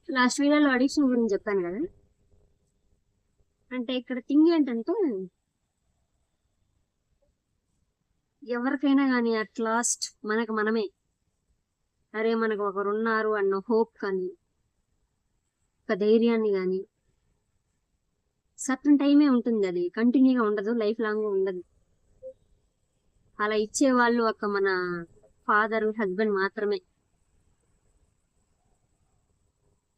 Last వీడియోలో addiction గురించి చెప్పాను కదా. అంటే ఇక్కడ థింగ్ ఏంటంటే, ఎవరికైనా కానీ అట్ లాస్ట్ మనకు మనమే, అరే మనకు ఒకరు ఉన్నారు అన్న హోప్ కానీ, ఒక ధైర్యాన్ని కానీ, సర్టన్ టైమే ఉంటుంది. అది కంటిన్యూగా ఉండదు, లైఫ్ లాంగ్ ఉండదు. అలా ఇచ్చేవాళ్ళు ఒక మన ఫాదర్, హస్బెండ్ మాత్రమే.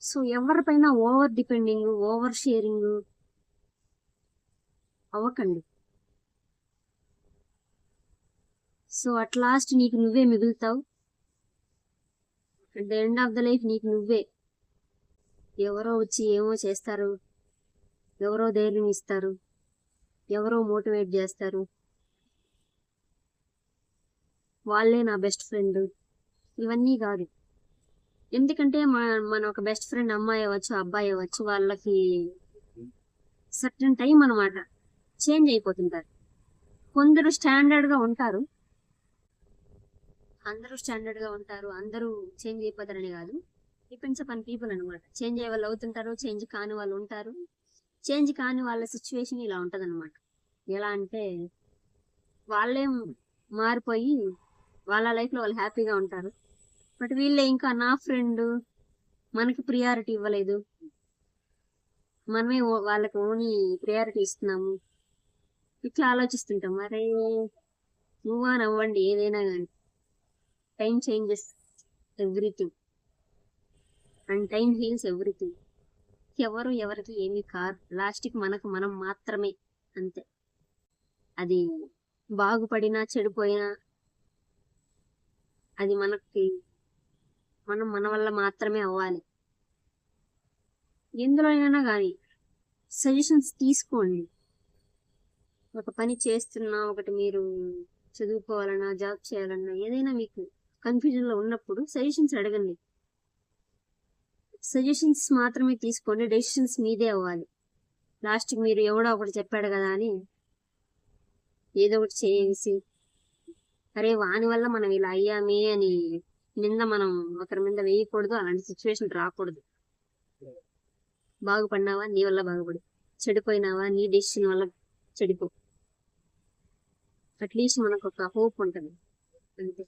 సో ఎవరిపైన ఓవర్ డిపెండింగ్, ఓవర్ షేరింగ్ అవ్వకండి. సో అట్ లాస్ట్ నీకు నువ్వే మిగులుతావు. At the end of the life నీకు నువ్వే. ఎవరో వచ్చి ఏమో చేస్తారు, ఎవరో ధైర్యం ఇస్తారు, ఎవరో మోటివేట్ చేస్తారు, వాళ్ళే నా బెస్ట్ ఫ్రెండ్, ఇవన్నీ కాదు. ఎందుకంటే మన ఒక బెస్ట్ ఫ్రెండ్ అమ్మాయి అవ్వచ్చు, అబ్బాయి అవ్వచ్చు, వాళ్ళకి సర్టన్ టైం అనమాట చేంజ్ అయిపోతుంటారు. కొందరు స్టాండర్డ్ గా ఉంటారు, అందరూ స్టాండర్డ్ గా ఉంటారు, అందరూ చేంజ్ అయిపోతారని కాదు. డిపెండ్స్ అపాన్ పీపుల్ అనమాట. చేంజ్ అయ్యే వాళ్ళు అవుతుంటారు, చేంజ్ కాని వాళ్ళు ఉంటారు. చేంజ్ కాని వాళ్ళ సిచ్యువేషన్ ఇలా ఉంటది అనమాట. ఎలా అంటే వాళ్ళే మారిపోయి వాళ్ళ లైఫ్ లో వాళ్ళు హ్యాపీగా ఉంటారు. బట్ వీళ్ళే ఇంకా నా ఫ్రెండ్, మనకి ప్రియారిటీ ఇవ్వలేదు, మనమే వాళ్ళకి ఓన్లీ ప్రియారిటీ ఇస్తున్నాము, ఇట్లా ఆలోచిస్తుంటాం. మరి మూవ్ ఆన్ అవ్వండి ఏదైనా కానీ. Time changes everything and time heels everything. ఎవరు ఎవరికి ఏమీ కాదు, లాస్ట్కి మనకు మనం మాత్రమే, అంతే. అది బాగుపడినా చెడిపోయినా అది మనకి మన వల్ల మాత్రమే అవ్వాలి. ఎందులో అయినా కానీ సజెషన్స్ తీసుకోండి. ఒక పని చేస్తున్నా, ఒకటి మీరు చదువుకోవాలన్నా, జాబ్ చేయాలన్నా, ఏదైనా మీకు కన్ఫ్యూజన్ లో ఉన్నప్పుడు సజెషన్స్ అడగండి. సజెషన్స్ మాత్రమే తీసుకోండి, డెసిషన్స్ మీదే అవ్వాలి. లాస్ట్కి మీరు ఎవడో ఒకటి చెప్పాడు కదా అని ఏదో ఒకటి చేసి, అరే వాని వల్ల మనం ఇలా అయ్యామే అని నింద మనం ఒకరి మీద వేయకూడదు. అలాంటి సిచ్యువేషన్ రాకూడదు. బాగుపడినావా నీ వల్ల బాగుపడు, చెడిపోయినావా నీ డెసిషన్ వల్ల చెడిపో. అట్లీస్ట్ మనకు ఒక హోప్ ఉంటుంది, అంతే.